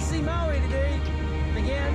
see Maui today. Again.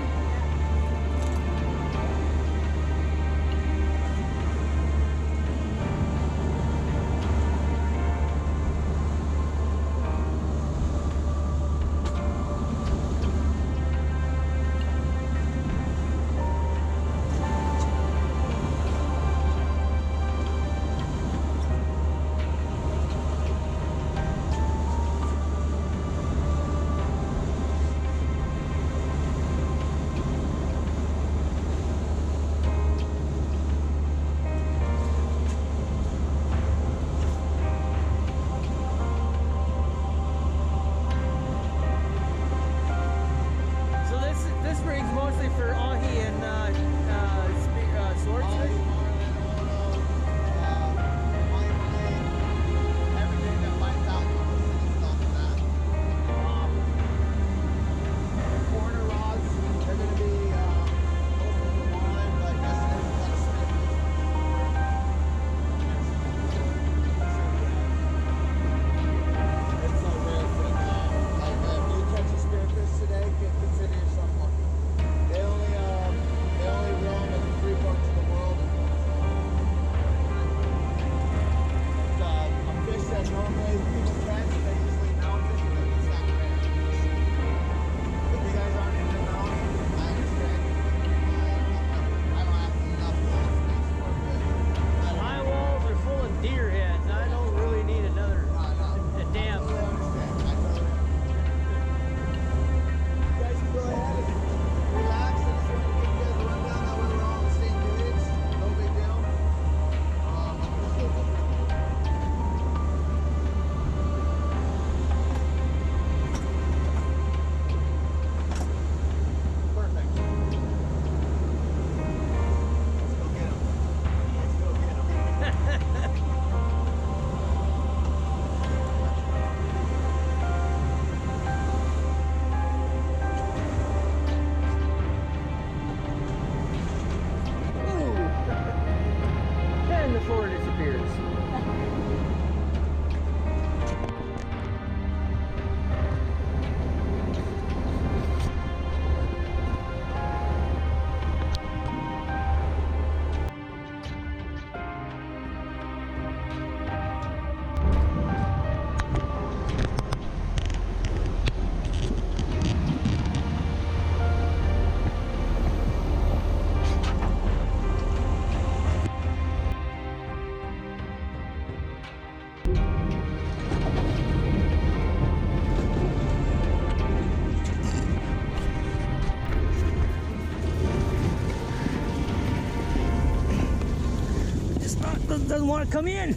Doesn't want to come in.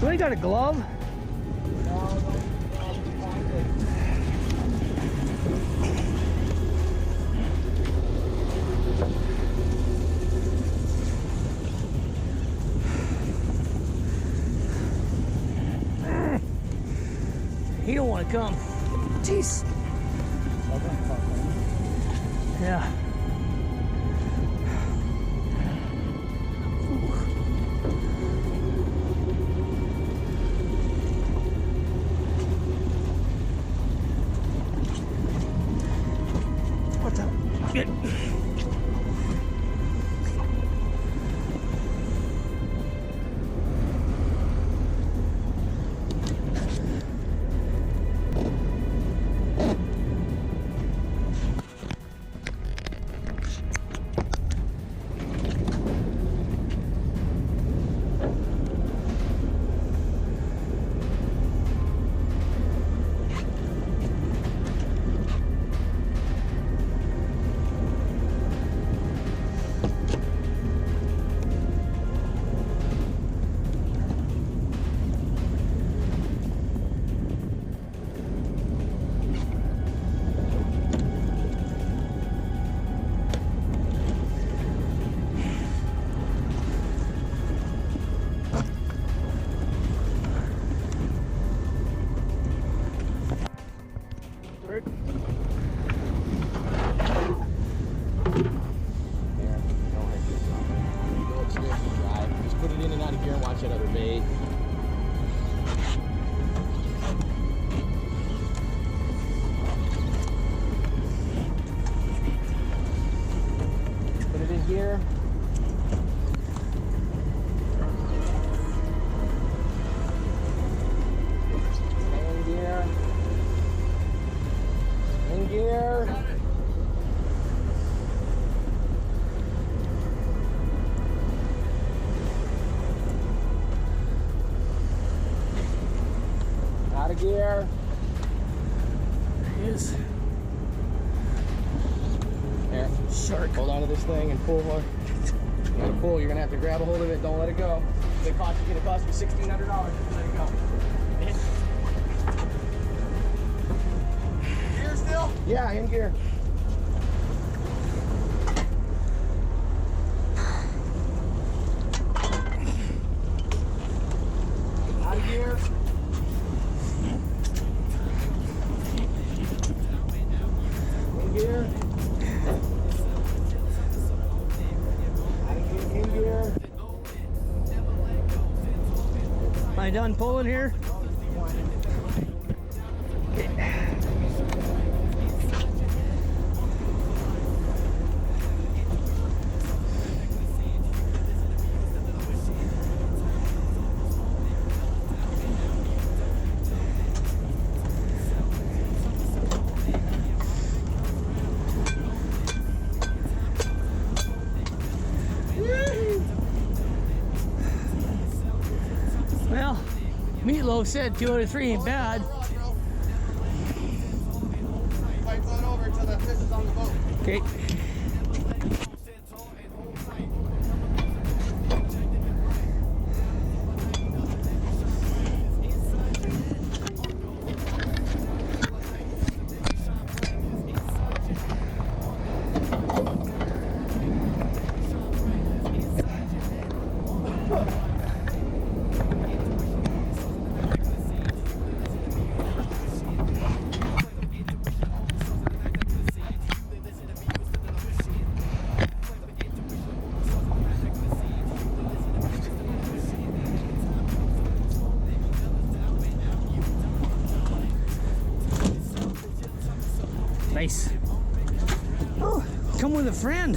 So he got a glove. He don't want to come. Jeez. Yeah. What's up? Good. Out of gear. There he is. Here, Shark. hold on to this thing and pull. You gotta pull. You're gonna have to grab a hold of it. Don't let it go. It's gonna cost you $1,600 if you let it go. Gear still? Yeah, in gear. Out of gear. In gear. Out of gear. In gear. Am I done pulling here? Well, Meatloaf said 2 out of 3 ain't bad. Pipe on over until that fish is on the boat. Okay. Nice. Oh, come with a friend.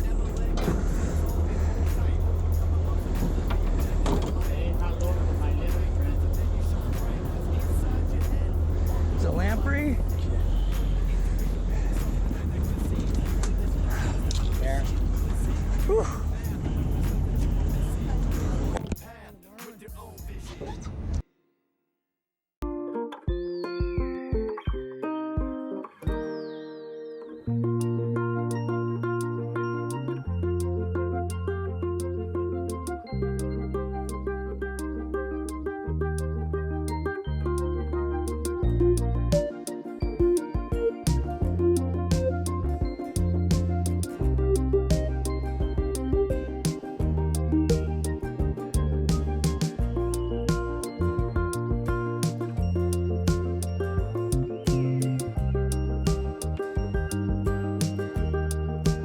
It's a lamprey. There. Whew.